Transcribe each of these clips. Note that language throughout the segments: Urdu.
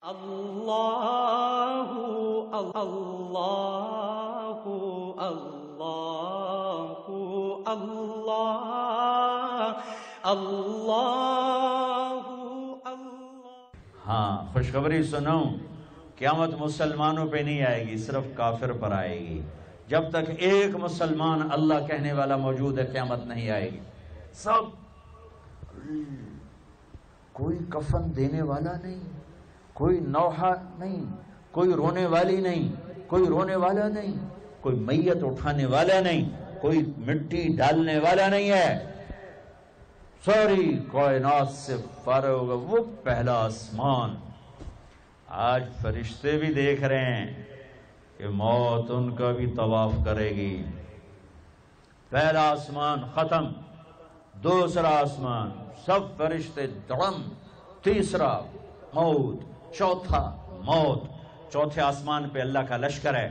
اللہ اللہ اللہ اللہ اللہ اللہ۔ ہاں، خوشخبری سنوں، قیامت مسلمانوں پہ نہیں آئے گی، صرف کافر پر آئے گی۔ جب تک ایک مسلمان اللہ کہنے والا موجود ہے قیامت نہیں آئے گی۔ سب کوئی کفن دینے والا نہیں، کوئی نوحہ نہیں، کوئی رونے والی نہیں، کوئی رونے والا نہیں، کوئی میت اٹھانے والا نہیں، کوئی مٹی ڈالنے والا نہیں ہے۔ ساری کائنات سے فارغ ہوگا وہ پہلا آسمان۔ آج فرشتے بھی دیکھ رہے ہیں کہ موت ان کا بھی طواف کرے گی۔ پہلا آسمان ختم، دوسرا آسمان سب فرشتے دڑم، تیسرا موت، چوتھا موت۔ چوتھے آسمان پہ اللہ کا لشکر ہے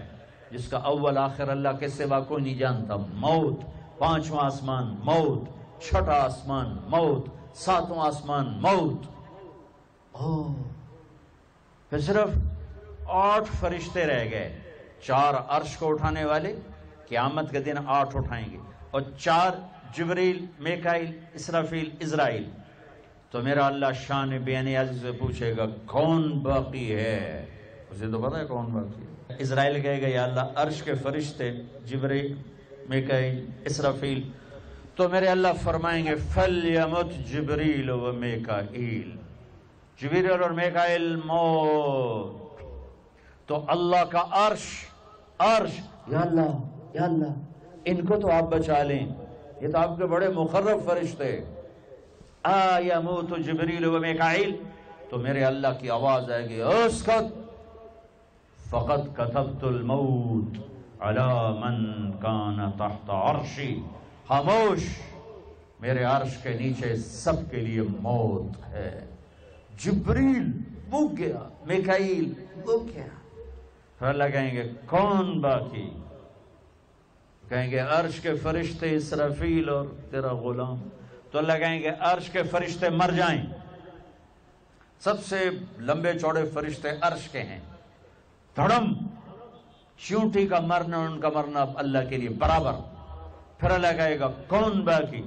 جس کا اول آخر اللہ کے سوا کوئی نہیں جانتا، موت۔ پانچواں آسمان موت، چھٹا آسمان موت، ساتواں آسمان موت۔ پھر صرف 8 فرشتے رہ گئے، 4 عرش کو اٹھانے والے قیامت کے دن 8 اٹھائیں گے، اور 4 جبریل، میکائیل، اسرافیل، عزرائیل۔ تو میرا اللہ شان بے نیازی سے پوچھے گا کون باقی ہے؟ اسے تو پتا ہے کون باقی ہے۔ اسرائیل کہے گا یا اللہ عرش کے فرشتے جبریل، میکائیل، اسرافیل۔ تو میرے اللہ فرمائیں گے فَلْيَمُتْ جبریل و میکائیل، جبریل اور میکائیل موت۔ تو اللہ کا عرش یا اللہ ان کو تو آپ بچا لیں، یہ تو آپ کے بڑے مقرب فرشتے۔ یموت جبریل و میکائیل، تو میرے اللہ کی آواز آئے گی اسکت فقد كتبت الموت علی من کان تحت عرشی، خاموش، میرے عرش کے نیچے سب کے لیے موت ہے۔ جبریل بک گیا، میکائیل بک گیا۔ پھر اللہ کہیں گے کون باقی؟ کہیں گے عرش کے فرشتے اسرافیل اور تیرا غلام۔ تو اللہ کہیں گے عرش کے فرشتے مر جائیں، سب سے لمبے چوڑے فرشتے عرش کے ہیں، دھڑم، چیونٹی کا مرنا ان کا مرنا اللہ کے لیے برابر۔ پھر اللہ کہے گا کون باقی؟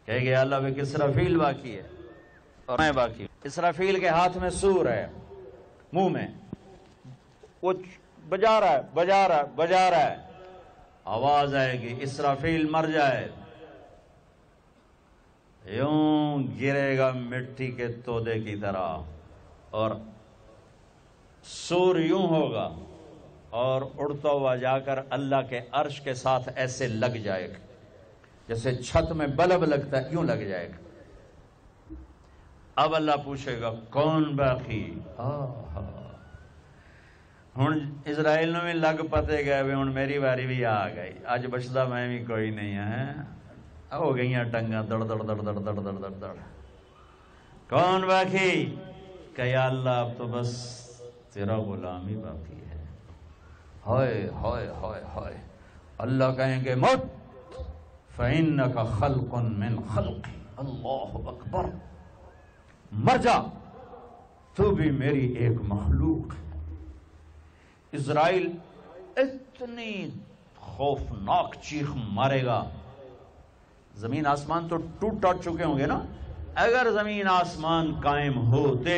کہے گے اللہ بھائی اسرافیل باقی ہے اور میں باقی۔ اسرافیل کے ہاتھ میں سور ہے، منہ میں وہ بجا رہا ہے، آواز آئے گی اسرافیل مر جائے، یوں گرے گا مٹی کے تودے کی طرح، اور سور یوں ہوگا اور اڑتا ہوا جا کر اللہ کے عرش کے ساتھ ایسے لگ جائے گا جیسے چھت میں بلب لگتا ہے، یوں لگ جائے گا۔ اب اللہ پوچھے گا کون باقی؟ ہن اسرائیل نے بھی لگ پتے گئے بھی ہن میری باری بھی آ گئی، اج بچدا میں بھی کوئی نہیں ہے، ہو گئیاں ٹنگاں دڑ دڑ دڑ دڑ دڑ دڑ دڑ دڑ۔ کون باقی؟ کہ یا اللہ اب تو بس تیرا غلام ہی باقی ہے۔ ہائے ہائے ہائے ہائے، اللہ کہیں گے مت فَإِنَّكَ خَلْقٌ مِّنْ خَلْقِ، اللہ اکبر، مر جا، تو بھی میری ایک مخلوق ہے۔ اسرائیل اتنی خوفناک چیخ مارے گا، زمین آسمان تو ٹوٹ ٹوٹ چکے ہوں گے نا، اگر زمین آسمان قائم ہوتے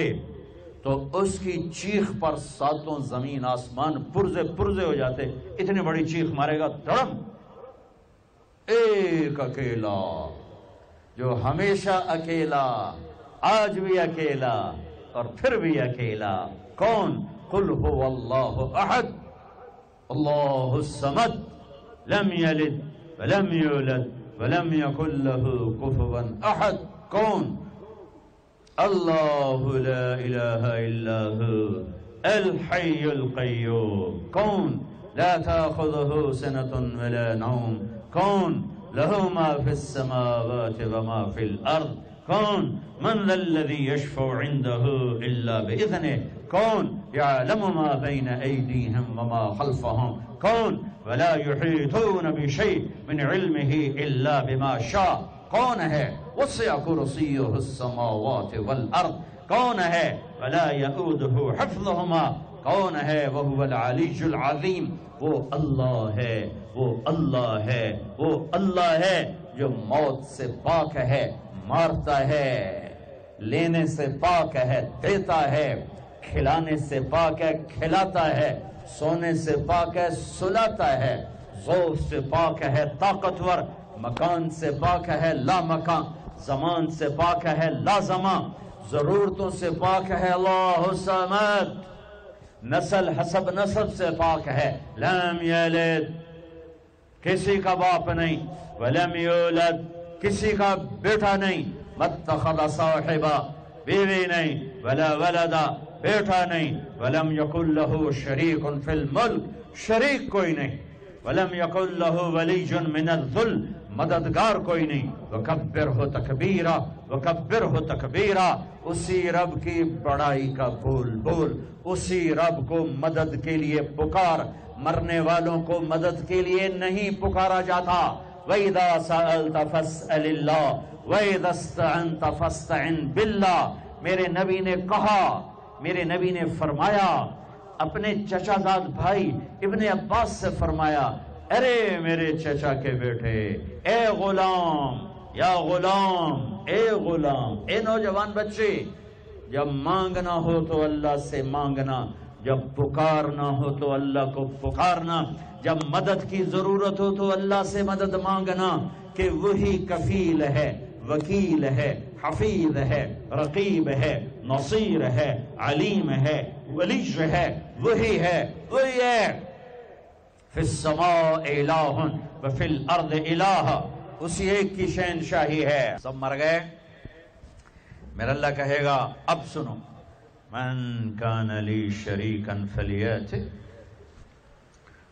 تو اس کی چیخ پر 7 زمین آسمان پرزے پرزے ہو جاتے، اتنی بڑی چیخ مارے گا، دھڑم۔ ایک اکیلا جو ہمیشہ اکیلا، آج بھی اکیلا اور پھر بھی اکیلا، کون؟ قل هو اللہ احد اللہ الصمد لم یلد ولم یولد ولم یکن له کفوا احد۔ کون؟ اللہ لا الہ الا هو الحی القیوم۔ کون؟ لا تأخذه سنة ولا نوم۔ کون؟ له ما في السماوات وما في الأرض۔ کون؟ من ذا الذي يشفع عنده إلا بإذنه۔ کون؟ يعلم ما بين أيديهم وما خلفهم۔ کون؟ ولا يحيطون بشيء من علمه إلا بما شاء۔ کون ہے؟ وسع کرسیہ السماوات والارض، کون ہے؟ ولا یؤودہ حفظہما، کون ہے؟ وہو العلی العظیم، وہ اللہ ہے، وہ اللہ ہے، وہ اللہ ہے جو موت سے پاک ہے، مارتا ہے، لینے سے پاک ہے، دیتا ہے، کھلانے سے پاک ہے، کھلاتا ہے، سونے سے پاک ہے، سلاتا ہے، ذوق سے پاک ہے، طاقتور، مکان سے پاک ہے، لا مکان، زمان سے پاک ہے، لا زمان، ضرورتوں سے پاک ہے، اللہ الصمد، نسل حسب نسب سے پاک ہے، لم یلد، کسی کا باپ نہیں، ولم یولد، کسی کا بیٹا نہیں، متخذ صاحبہ، بیوی نہیں، ولا ولدا، بیٹا نہیں، ولم یکن لہ شریک فی الملک، شریک کوئی نہیں، ولم یکن لہ ولی من الذل، مددگار کوئی نہیں، وکبرہ تکبیرہ، وکبرہ تکبیرہ، اسی رب کی بڑائی کا بول بول، اسی رب کو مدد کے لیے پکار، مرنے والوں کو مدد کے لیے نہیں پکارا جاتا۔ وَإِذَا سَأَلْتَ فَاسْأَلِ اللَّهِ وَإِذَا اسْتَعَنْتَ فَاسْتَعِنْ بِاللَّهِ، میرے نبی نے کہا، میرے نبی نے فرمایا، اپنے چچا زاد بھائی ابن عباس سے فرمایا، ارے میرے چچا کے بیٹے، اے غلام، یا غلام، اے غلام، اے نوجوان بچے، جب مانگنا ہو تو اللہ سے مانگنا، جب پکارنا ہو تو اللہ کو پکارنا، جب مدد کی ضرورت ہو تو اللہ سے مدد مانگنا، کہ وہی کفیل ہے، وکیل ہے، حفیظ ہے، رقیب ہے، نصیر ہے، علیم ہے، ولی ہے، وہی ہے، وہی ہے۔ فی السماء الہ وفی الارض الہ، اسی ایک کی شہنشاہی ہے۔ سب مر گئے، میرا اللہ کہے گا اب سنو، من کان لی شریکا فلیات،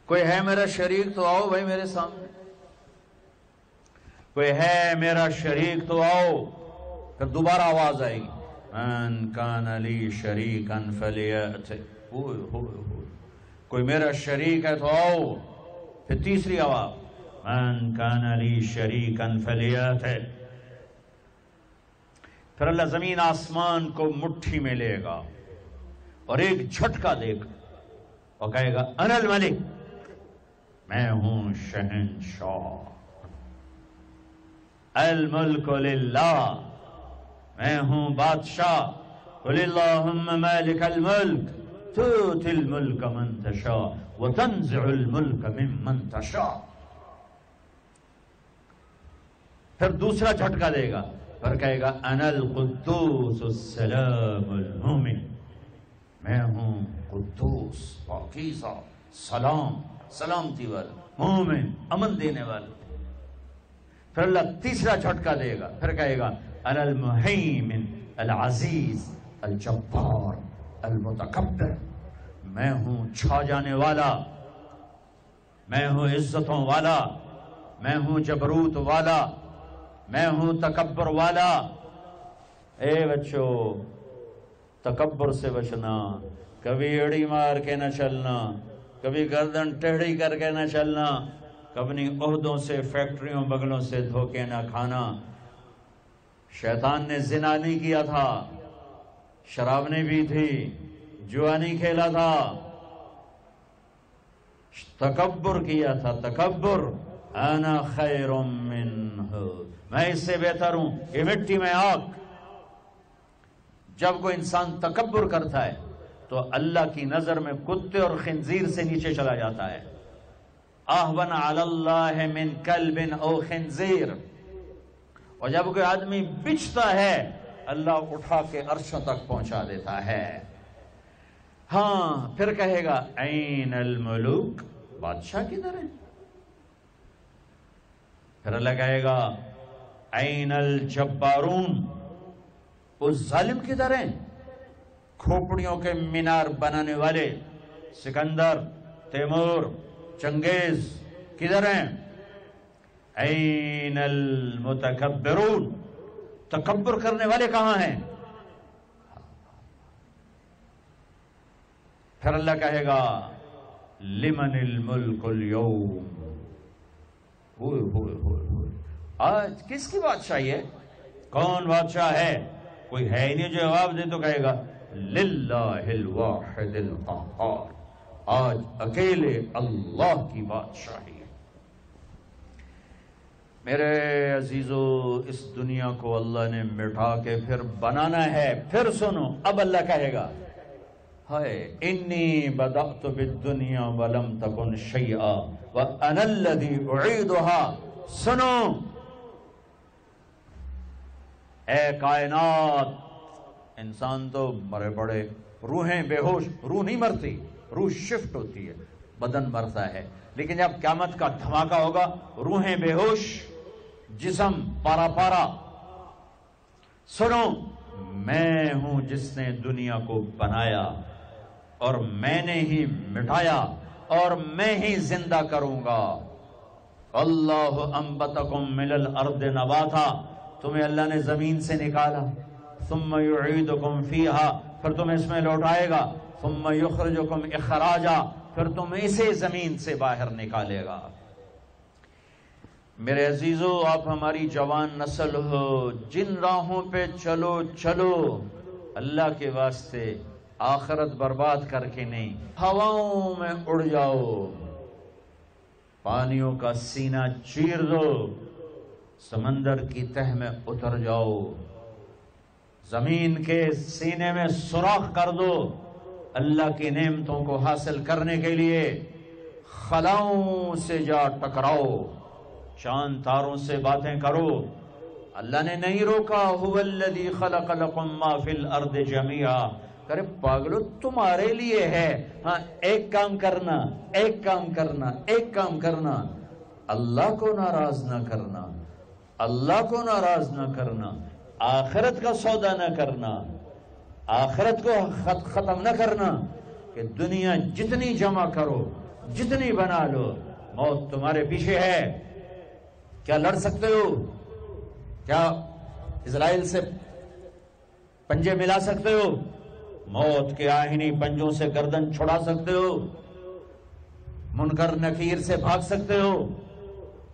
کوئی ہے میرا شریک تو آؤ بھائی میرے سامنے، کوئی ہے میرا شریک تو آؤ۔ پھر دوبارہ آواز آئے گی، من کان لی شریکا فلیات، کوئی میرا شریک ہے تو آؤ۔ پھر تیسری آواز، من کان لی شریکا فلیات۔ پھر اللہ زمین آسمان کو مٹھی میں لے گا اور ایک جھٹکا دے گا اور کہے گا انا الملک، میں ہوں شہنشاہ، الملک للہ، میں ہوں بادشاہ، قل اللہم مالک الملک تؤتی الملک من تشاء وتنزع الملک ممن تشاء۔ پھر دوسرا جھٹکا دے گا، پھر کہے گا انا القدوس السلام المومن، میں ہوں قدوس، پاکیزہ، سلام، سلامتی والا، مومن، امن دینے والا۔ پھر اللہ تیسرا جھٹکا دے گا، پھر کہے گا انا المہیمن العزیز الجبار المتکبر، میں ہوں چھا جانے والا، میں ہوں عزتوں والا، میں ہوں جبروت والا، میں ہوں تکبر والا۔ اے بچو، تکبر سے بچنا، کبھی ایڑی مار کے نہ چلنا، کبھی گردن ٹیڑھی کر کے نہ چلنا، کبھی عہدوں سے، فیکٹریوں، بغلوں سے دھوکے نہ کھانا۔ شیطان نے زنا نہیں کیا تھا، شراب نہیں پی تھی، جوا نہیں کھیلا تھا، تکبر کیا تھا، تکبر، انا خیر منہ، میں اس سے بہتر ہوں، یہ مٹی میں آگ۔ جب کوئی انسان تکبر کرتا ہے تو اللہ کی نظر میں کتے اور خنزیر سے نیچے چلا جاتا ہے۔ اہون علی اللہ من کلب او خنزیر، اور جب کوئی آدمی بچتا ہے اللہ اٹھا کے عرشوں تک پہنچا دیتا ہے۔ ہاں، پھر کہے گا این الملوک، بادشاہ کدھر ہے؟ پھر اللہ کہے گا این الجبارون، اس ظالم کدھر ہیں؟ کھوپڑیوں کے مینار بنانے والے سکندر، تیمور، چنگیز کدھر ہیں؟ این المتکبرون، تکبر کرنے والے کہاں ہیں؟ پھر اللہ کہے گا لمن الملک اليوم، ہوئے ہوئے ہوئے ہوئے، آج کس کی بادشاہی ہے؟ کون بادشاہ ہے؟ کوئی ہے ہی نہیں جو جواب دے تو کہے گا للہ الواحد القہار، آج اکیلے اللہ کی بادشاہی ہے۔ میرے عزیزو، اس دنیا کو اللہ نے مٹا کے پھر بنانا ہے۔ پھر سنو، اب اللہ کہے گا ہائے انی بدأت بالدنیا ولم تکن شیئا وانا الذی اعیدها۔ سنو اے کائنات، انسان تو مرے پڑے، روحیں بے ہوش، روح نہیں مرتی، روح شفٹ ہوتی ہے، بدن مرتا ہے، لیکن جب قیامت کا دھماکہ ہوگا روحیں بے ہوش، جسم پارا پارا۔ سنو، میں ہوں جس نے دنیا کو بنایا اور میں نے ہی مٹایا اور میں ہی زندہ کروں گا۔ اللہ انبتکم من الارض نباتا، تمہیں اللہ نے زمین سے نکالا، ثم یعیدکم فیہا، پھر تمہیں اس میں لوٹائے گا، ثم یخرجکم اخراجا، پھر تم اسے زمین سے باہر نکالے گا۔ میرے عزیزو، آپ ہماری جوان نسل ہو، جن راہوں پہ چلو چلو، اللہ کے واسطے آخرت برباد کر کے نہیں، ہواؤں میں اڑ جاؤ، پانیوں کا سینہ چیر دو، سمندر کی تہ میں اتر جاؤ، زمین کے سینے میں سوراخ کر دو، اللہ کی نعمتوں کو حاصل کرنے کے لیے خلاؤں سے جا ٹکراؤ، چاند تاروں سے باتیں کرو۔ اللہ نے نہیں روکا، هو الذی خلق لکم ما فی الارض جميعا، کرے پاگلو تمہارے لیے ہے، ہاں ایک کام کرنا، ایک کام کرنا، ایک کام کرنا، اللہ کو ناراض نہ کرنا، اللہ کو ناراض نہ کرنا، آخرت کا سودا نہ کرنا، آخرت کو ختم نہ کرنا، کہ دنیا جتنی جمع کرو، جتنی بنا لو، موت تمہارے پیچھے ہے۔ کیا لڑ سکتے ہو؟ کیا اسرائیل سے پنجے ملا سکتے ہو؟ موت کے آہنی پنجوں سے گردن چھڑا سکتے ہو؟ منکر نکیر سے بھاگ سکتے ہو؟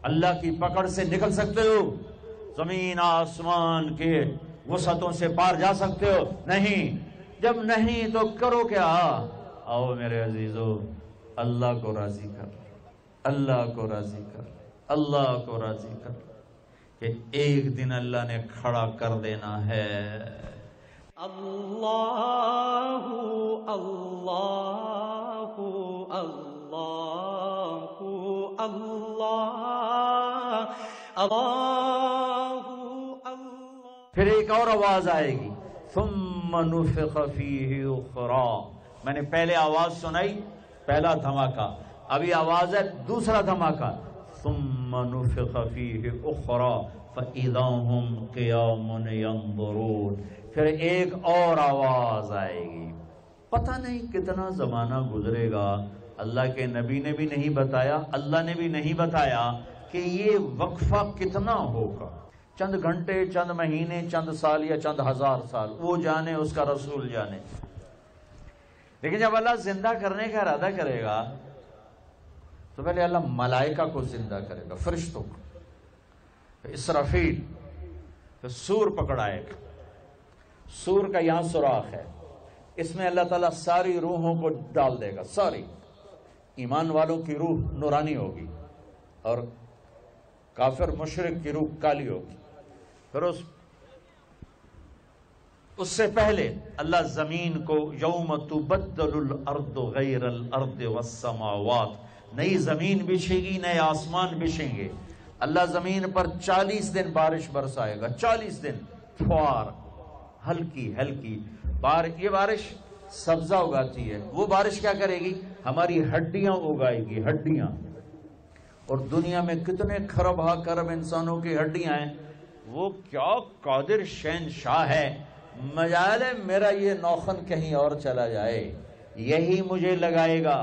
اللہ کی پکڑ سے نکل سکتے ہو؟ زمین آسمان کے وسعتوں سے پار جا سکتے ہو؟ نہیں۔ جب نہیں تو کرو کیا؟ آؤ میرے عزیزو، اللہ کو راضی کر، اللہ کو راضی کر، اللہ کو راضی کر، کہ ایک دن اللہ نے کھڑا کر دینا ہے۔ اللہ اللہ اللہ اللہ اللہ اللہ۔ پھر ایک اور آواز آئے گی، ثم نفخ فیہ اخری۔ میں نے پہلے آواز سنائی، پہلا دھماکہ، ابھی آواز ہے دوسرا دھماکہ، ثم نفخ فیہ اخری فاذا ہم قیام ینظرون۔ پھر ایک اور آواز آئے گی، پتہ نہیں کتنا زمانہ گزرے گا، اللہ کے نبی نے بھی نہیں بتایا، اللہ نے بھی نہیں بتایا کہ یہ وقفہ کتنا ہوگا، چند گھنٹے، چند مہینے، چند سال یا چند ہزار سال، وہ جانے، اس کا رسول جانے۔ لیکن جب اللہ زندہ کرنے کا ارادہ کرے گا تو پہلے اللہ ملائکہ کو زندہ کرے گا، فرشتوں کو، پھر اسرافیل، پھر سور پکڑائے گا۔ سور کا یہاں سوراخ ہے، اس میں اللہ تعالیٰ ساری روحوں کو ڈال دے گا، ساری۔ ایمان والوں کی روح نورانی ہوگی اور کافر مشرک کی روح کالی ہوگی۔ پھر اس سے پہلے اللہ زمین کو یوم تبدل الارض غیر الارض والسماوات، نئی زمین بچھے گی، نئے آسمان بچھیں گے۔ اللہ زمین پر 40 دن بارش برسائے گا، 40 دن فوار، ہلکی ہلکی یہ بارش سبزہ اگاتی ہے، وہ بارش کیا کرے گی؟ ہماری ہڈیاں اگائے گی، ہڈیاں۔ اور دنیا میں کتنے خرب خرب انسانوں کی ہڈیاں ہیں، وہ کیا قادر شہنشاہ ہے، مجال ہے میرا یہ نوخن کہیں اور چلا جائے، یہی مجھے لگائے گا،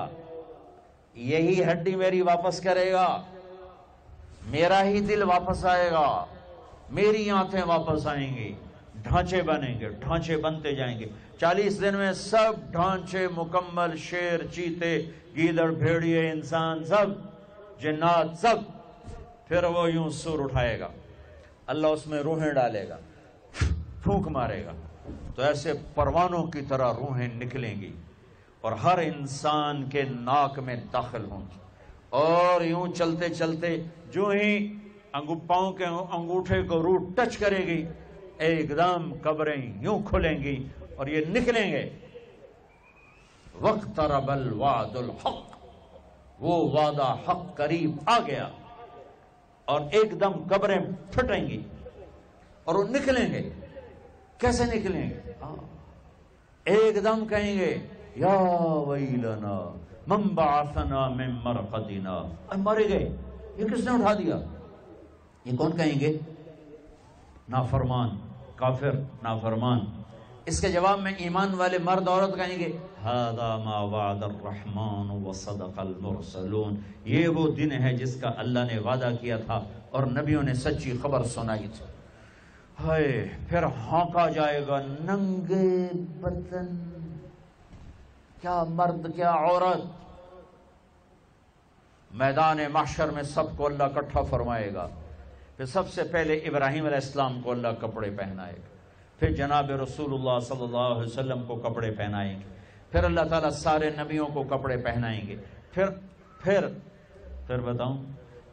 یہی ہڈی میری واپس کرے گا، میرا ہی دل واپس آئے گا، میری آنکھیں واپس آئیں گی، ڈھانچے بنیں گے، ڈھانچے بنتے جائیں گے۔ 40 دن میں سب ڈھانچے مکمل، شیر، چیتے، گیدڑ، بھیڑیے، انسان، سب جنات، سب۔ پھر وہ یوں سور اٹھائے گا، اللہ اس میں روحیں ڈالے گا، پھونک مارے گا تو ایسے پروانوں کی طرح روحیں نکلیں گی اور ہر انسان کے ناک میں داخل ہوں گی، اور یوں چلتے چلتے جو ہی پاؤں کے انگوٹھے کو روح ٹچ کرے گی ایک دم قبریں یوں کھلیں گی اور یہ نکلیں گے۔ وَاقْتَرَبَ الْوَعْدُ الْحَقُّ، وہ وعدہ حق قریب آ گیا، اور ایک دم قبریں پھٹیں گی اور وہ نکلیں گے۔ کیسے نکلیں گے؟ ایک دم کہیں گے یا ویلنا من بعثنا من مرقدنا، مر گئے، یہ کس نے اٹھا دیا؟ یہ کون کہیں گے؟ نافرمان، کافر، نافرمان۔ اس کے جواب میں ایمان والے مرد عورت کہیں گے ھذا ما وعد الرحمن وصدق المرسلون، یہ وہ دن ہے جس کا اللہ نے وعدہ کیا تھا اور نبیوں نے سچی خبر سنائی تھی۔ ہائے، پھر ہانکا جائے گا ننگے بدن، کیا مرد کیا عورت، میدان محشر میں سب کو اللہ اکٹھا فرمائے گا۔ پھر سب سے پہلے ابراہیم علیہ السلام کو اللہ کپڑے پہنائے گا، پھر جناب رسول اللہ صلی اللہ علیہ وسلم کو کپڑے پہنائیں گے، پھر اللہ تعالیٰ سارے نبیوں کو کپڑے پہنائیں گے، پھر بتاؤں،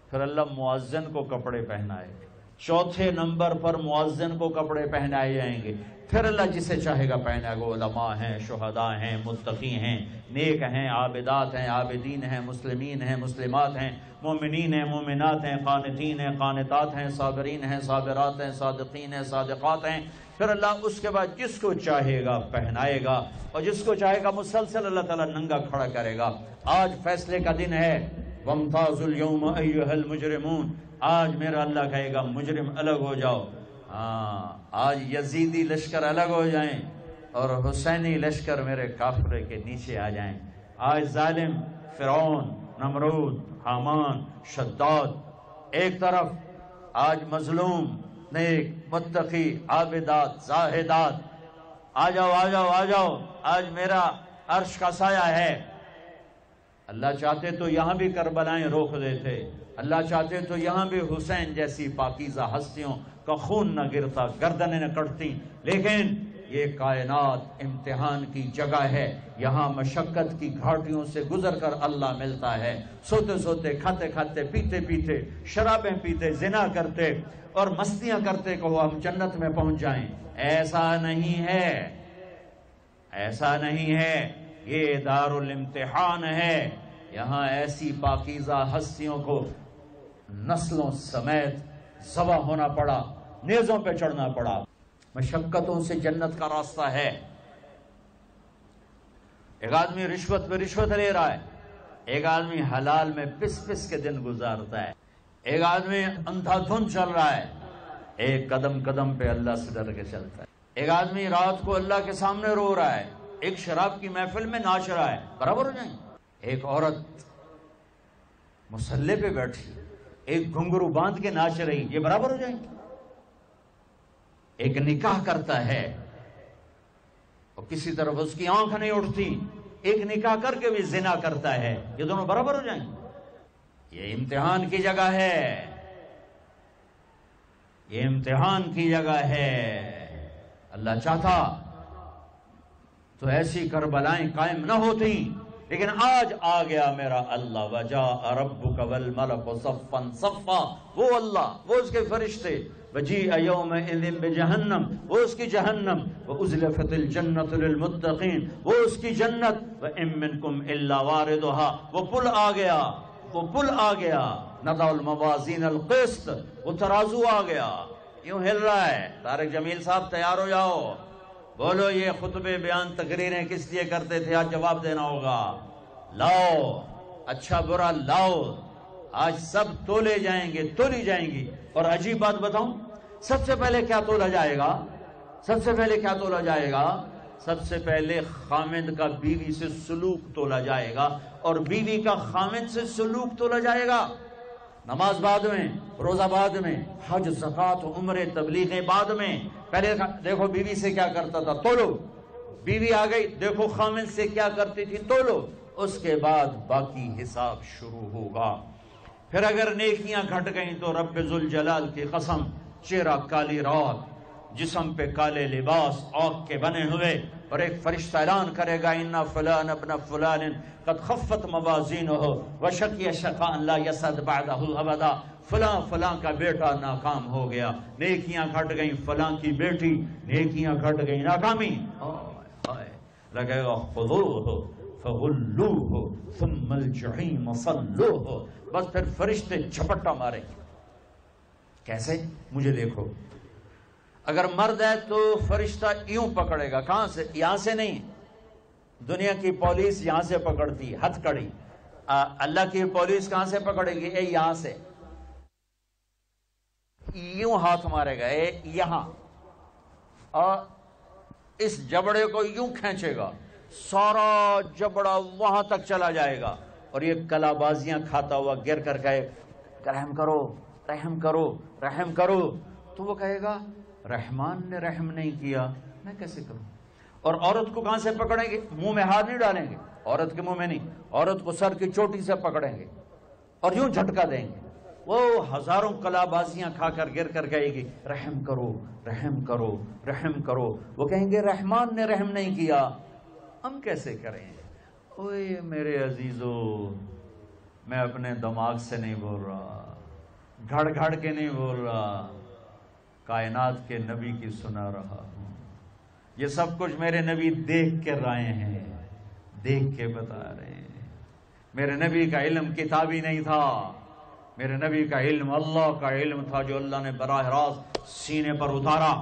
پھر اللہ مؤذن کو کپڑے پہنائے گا، چوتھے نمبر پر مؤذن کو کپڑے پہنائے جائیں گے، پھر اللہ جسے چاہے گا پہنائے گا۔ علماء ہیں، شہداء ہیں، متقی ہیں، نیک ہیں، عابدات ہیں، عابدین ہیں، مسلمین ہیں، مسلمات ہیں، مومنین ہیں، مومنات ہیں، قانتین ہیں، قانتات ہیں، صابرین ہیں، صابرات ہیں، صادقین ہیں، صادقات ہیں۔ پھر اللہ اس کے بعد جس کو چاہے گا پہنائے گا، اور جس کو چاہے گا مسلسل اللہ تعالیٰ ننگا کھڑا کرے گا۔ آج فیصلے کا دن ہے، وَامْتَازُوا الْيَوْمَ أَيُّهَا الْمُجْرِمُونَ، آج میرا اللہ کہے گا مجرم الگ ہو جاؤ۔ آج یزیدی لشکر الگ ہو جائیں اور حسینی لشکر میرے کافرے کے نیچے آ جائیں۔ آج ظالم فرعون، نمرود، حامان، شداد ایک طرف، آج مظلوم، نیک، متقی، عابدات، زاہدات، آ جاؤ آ جاؤ آ جاؤ، آج میرا عرش کا سایہ ہے۔ اللہ چاہتے تو یہاں بھی کربلائیں روک دیتے، اللہ چاہتے تو یہاں بھی حسین جیسی پاکیزہ ہستیوں کا خون نہ گرتا، گردنیں نہ کٹتی، لیکن یہ کائنات امتحان کی جگہ ہے، یہاں مشقت کی گھاٹیوں سے گزر کر اللہ ملتا ہے۔ سوتے سوتے، کھاتے کھاتے، پیتے پیتے، شرابیں پیتے، زنا کرتے اور مستیاں کرتے کہ ہم جنت میں پہنچ جائیں، ایسا نہیں ہے، ایسا نہیں ہے، یہ دار الامتحان ہے۔ یہاں ایسی پاکیزہ ہستیوں کو نسلوں سمیت ذبح ہونا پڑا، نیزوں پہ چڑھنا پڑا۔ مشقتوں سے جنت کا راستہ ہے۔ ایک آدمی رشوت پہ رشوت لے رہا ہے، ایک آدمی حلال میں پس پس کے دن گزارتا ہے، ایک آدمی اندھا دھن چل رہا ہے، ایک قدم قدم پہ اللہ سے ڈر کے چلتا ہے، ایک آدمی رات کو اللہ کے سامنے رو رہا ہے، ایک شراب کی محفل میں ناچ رہا ہے، برابر ہو جائیں؟ ایک عورت مصلی پہ بیٹھی، ایک گھنگرو باندھ کے ناچ رہی، یہ برابر ہو جائیں؟ ایک نکاح کرتا ہے اور کسی طرف اس کی آنکھ نہیں اٹھتی، ایک نکاح کر کے بھی زنا کرتا ہے، یہ دونوں برابر ہو جائیں؟ یہ امتحان کی جگہ ہے، یہ امتحان کی جگہ ہے۔ اللہ چاہتا تو ایسی کربلائیں قائم نہ ہوتی، لیکن آج آ گیا میرا اللہ، وجاء ربک والملک صفا صفا، وہ اللہ، وہ اس کے فرشتے، وجیء یومئذ بجہنم، وہ اس کی جہنم، وازلفت الجنۃ للمتقین، وہ اس کی جنت، وان منکم الا واردها، وہ پل آ گیا، وہ پل آ گیا، نضع الموازین القسط، وہ ترازو آ گیا، یوں ہل رہا ہے۔ طارق جمیل صاحب تیار ہو جاؤ، بولو یہ خطبے بیان تقریریں کس لیے کرتے تھے، آج جواب دینا ہوگا۔ لاؤ اچھا برا لاؤ، آج سب تولے جائیں گے، تولی جائیں گی۔ اور عجیب بات بتاؤں، سب سے پہلے کیا تولا جائے گا؟ سب سے پہلے کیا تولا جائے گا؟ سب سے پہلے خامند کا بیوی سے سلوک تولا جائے گا، اور بیوی کا خامند سے سلوک تولا جائے گا۔ نماز بعد میں، روزہ بعد میں، حج، زکوٰۃ، عمرے، تبلیغیں بعد میں۔ پہلے دیکھو بیوی سے کیا کرتا تھا، تولو، بیوی آ گئی، دیکھو خامند سے کیا کرتی تھی، تولو، اس کے بعد باقی حساب شروع ہوگا۔ پھر اگر نیکیاں گھٹ گئیں تو رب ذوالجلال کی قسم، چہرہ کالی رات، جسم پہ کالے لباس آگ کے بنے ہوئے، اور ایک فرشتہ اعلان کرے گا اِنَّ فُلَانَ ابْنَ فُلَانٍ قَدْ خَفَّتْ مَوَازِينُهُ وَشَقِيَ شَقَاءً لَا يَسْعَدُ بَعْدَهُ أَبَدًا، فلاں فلاں کا بیٹا ناکام ہو گیا، نیکیاں گھٹ گئیں، فلاں کی بیٹی نیکیاں گھٹ گئیں، ناکامی لگے گا خُذُوهُ فَغُلُّوهُ ثُمَّ الْجَحِيمَ صَلُّوهُ، بس پھر فرشتے جھپٹا ماریں گے۔ کیسے؟ مجھے دیکھو، اگر مرد ہے تو فرشتہ یوں پکڑے گا، کہاں سے؟ یہاں سے نہیں، دنیا کی پولیس یہاں سے پکڑتی ہے، ہتھ کڑی، اللہ کی پولیس کہاں سے پکڑے گی؟ اے یہاں سے، یوں ہاتھ مارے گا، اے یہاں، اور اس جبڑے کو یوں کھینچے گا، سارا جبڑا وہاں تک چلا جائے گا، اور یہ کلا بازیاں کھاتا ہوا گر کر کہے رحم کرو رحم کرو رحم کرو، تو وہ کہے گا رحمان نے رحم نہیں کیا، میں کیسے کروں؟ اور عورت کو کہاں سے پکڑیں گے؟ منہ میں ہاتھ نہیں ڈالیں گے، عورت کے منہ میں نہیں، عورت کو سر کی چوٹی سے پکڑیں گے اور یوں جھٹکا دیں گے، وہ ہزاروں کلا بازیاں کھا کر گر کر کہے گی رحم کرو رحم کرو رحم کرو، وہ کہیں گے رحمان نے رحم نہیں کیا، ہم کیسے کریں؟ اوے میرے عزیزو، میں اپنے دماغ سے نہیں بول رہا، گھڑ گھڑ کے نہیں بول رہا، کائنات کے نبی کی سنا رہا ہوں، یہ سب کچھ میرے نبی دیکھ کے رائے ہیں، دیکھ کے بتا رہے ہیں۔ میرے نبی کا علم کتابی نہیں تھا، میرے نبی کا علم اللہ کا علم تھا، جو اللہ نے براہ راست سینے پر اتارا۔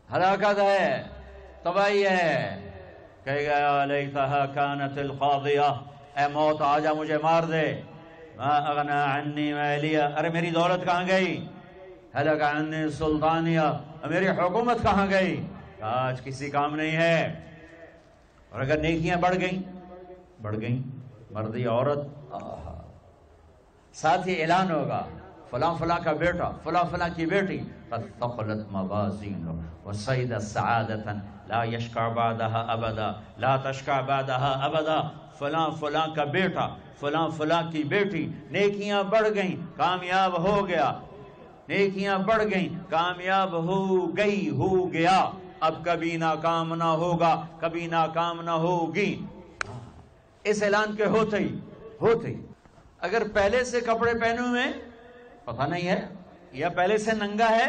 ہلاکت ہے، تباہی ہے، کہے گا یا لیتہا کانت القاضیہ، اے موت آجا مجھے مار دے، ما اغنا عنی مالیہ، ارے میری دولت کہاں گئی؟ ہلک عنی سلطانیہ، میری حکومت کہاں گئی؟ آج کسی کام نہیں ہے۔ اور اگر نیکیاں بڑھ گئیں، مرد یا عورت، ساتھ ہی اعلان ہوگا فلاں فلاں کا بیٹا، فلاں فلاں کی بیٹی، قد ثقلت موازینہ وصعد سعادۃ لا یشقى بعدها ابدا، لا تشقى بعدها ابدا، فلاں فلاں کا بیٹا، فلاں فلاں کی بیٹی، نیکیاں بڑھ گئیں، کامیاب ہو گیا، نیکیاں بڑھ گئیں، کامیاب ہو گیا، اب کبھی ناکام نہ ہوگا، کبھی ناکام نہ ہوگی۔ اس اعلان کے ہوتے ہی اگر پہلے سے کپڑے پہنے ہوئے پتہ نہیں ہے، یا پہلے سے ننگا ہے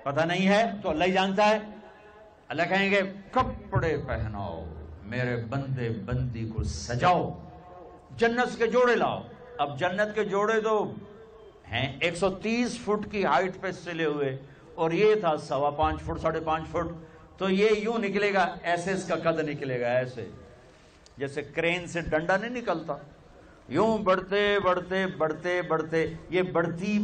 پتہ نہیں ہے، تو اللہ ہی جانتا ہے۔ اللہ کہیں گے کپڑے پہناؤ، میرے بندے بندی کو سجاؤ، جنت کے جوڑے لاؤ۔ اب جنت کے جوڑے تو ہیں 130 فٹ کی ہائٹ پہ سلے ہوئے، اور یہ تھا 5.25 فٹ 5.5 فٹ، تو یہ یوں نکلے گا، ایسے اس کا قد نکلے گا، ایسے جیسے کرین سے ڈنڈا نہیں نکلتا، یوں بڑھتے بڑھتے بڑھتے بڑھتے یہ بڑھتی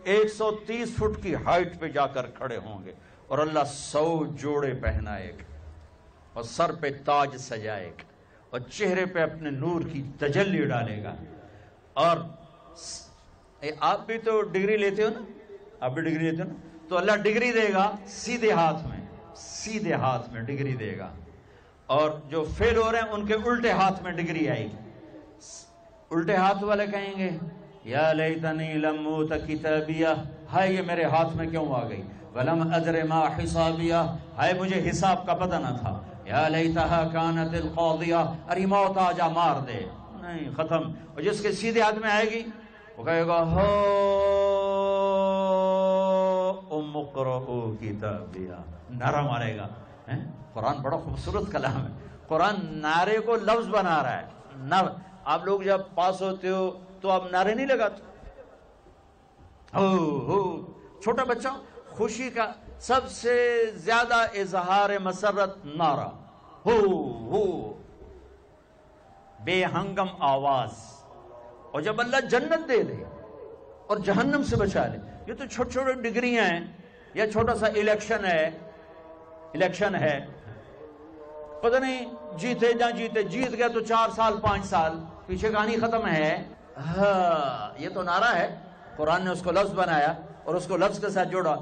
130 فٹ کی ہائٹ پہ جا کر کھڑے ہوں گے، اور اللہ 100 جوڑے پہنائے گا، اور سر پہ تاج سجائے گا، اور چہرے پہ اپنے نور کی تجلی ڈالے گا۔ اور آپ بھی تو ڈگری لیتے ہو نا، آپ بھی ڈگری لیتے ہو نا، تو اللہ ڈگری دے گا سیدھے ہاتھ میں ڈگری دے گا، اور جو فیل ہو رہے ہیں ان کے الٹے ہاتھ میں ڈگری آئے گی۔ الٹے ہاتھ والے کہیں گے یا لیتنی لم اوت کتابیہ، ہائے یہ میرے ہاتھ میں کیوں آ گئی، ولم ادر ما حسابیہ، ہائے مجھے حساب کا پتہ نہ تھا، یا لیتہا کانت القاضیہ، ارے موت آجا مار دے، نہیں ختم۔ اور جس کے سیدھے ہاتھ میں آئے گی وہ کہے گا ہو ام اقرؤ کتابیہ، نعرہ مارے گا۔ قرآن بڑا خوبصورت کلام ہے، قرآن نعرے کو لفظ بنا رہا ہے۔ آپ لوگ جب پاس ہوتے ہو تو آپ نعرے نہیں لگاتے، ہو چھوٹا بچہ خوشی کا سب سے زیادہ اظہار مسرت نعرہ، ہو بے ہنگم آواز۔ اور جب اللہ جنت دے دے اور جہنم سے بچا لے، یہ تو چھوٹے چھوٹے ڈگریاں ہیں، یا چھوٹا سا الیکشن ہے، پتہ نہیں جیتے نہ جیتے، جیت گیا تو 4 سال 5 سال، پیچھے کہانی ختم ہے۔ ہاں یہ تو نعرہ ہے، قرآن نے اس کو لفظ بنایا اور اس کو لفظ کے ساتھ جوڑا،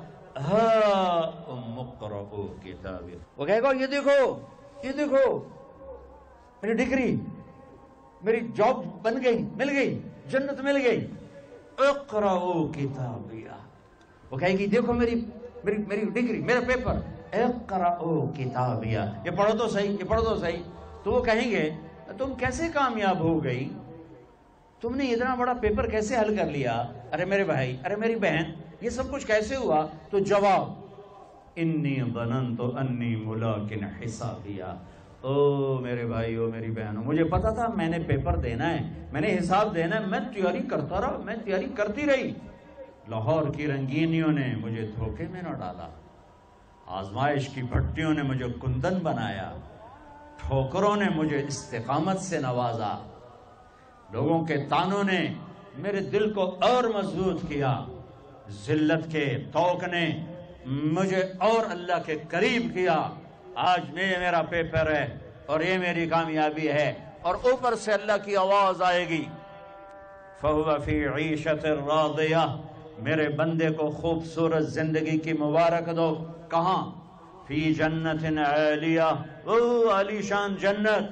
ہاں ام اقرؤ کتابیہ۔ وہ کہے گا یہ دیکھو میری ڈگری، میری جاب بن گئی، مل گئی، جنت مل گئی، اقرؤ کتابیہ، وہ کہے گی دیکھو میری ڈگری، میرا پیپر، اقرأوا کتابیہ، یہ پڑھو تو صحیح، یہ پڑھو تو صحیح. تو وہ کہیں گے تم کیسے کامیاب ہو گئی، تم نے اتنا بڑا پیپر کیسے حل کر لیا، ارے میرے بھائی، ارے میری بہن، یہ سب کچھ کیسے ہوا؟ تو جواب، انی ظننت انی ملاق حسابیہ، او میرے بھائی، او میری بہنوں، مجھے پتا تھا میں نے پیپر دینا ہے، میں نے حساب دینا ہے، میں تیاری کرتا رہا، میں تیاری کرتی رہی. لاہور کی رنگینیوں نے مجھے دھوکے میں نہ ڈالا، آزمائش کی بھٹیوں نے مجھے کندن بنایا، ٹھوکروں نے مجھے استقامت سے نوازا، لوگوں کے تانوں نے میرے دل کو اور مضبوط کیا، ذلت کے طوق نے مجھے اور اللہ کے قریب کیا. آج میرا پیپر ہے اور یہ میری کامیابی ہے، اور اوپر سے اللہ کی آواز آئے گی، فَهُوَ فِي عِيشَةٍ رَاضِيَةٍ، میرے بندے کو خوبصورت زندگی کی مبارک دو. کہاں؟ فی جنت عالیہ، وہ عالی شان جنت.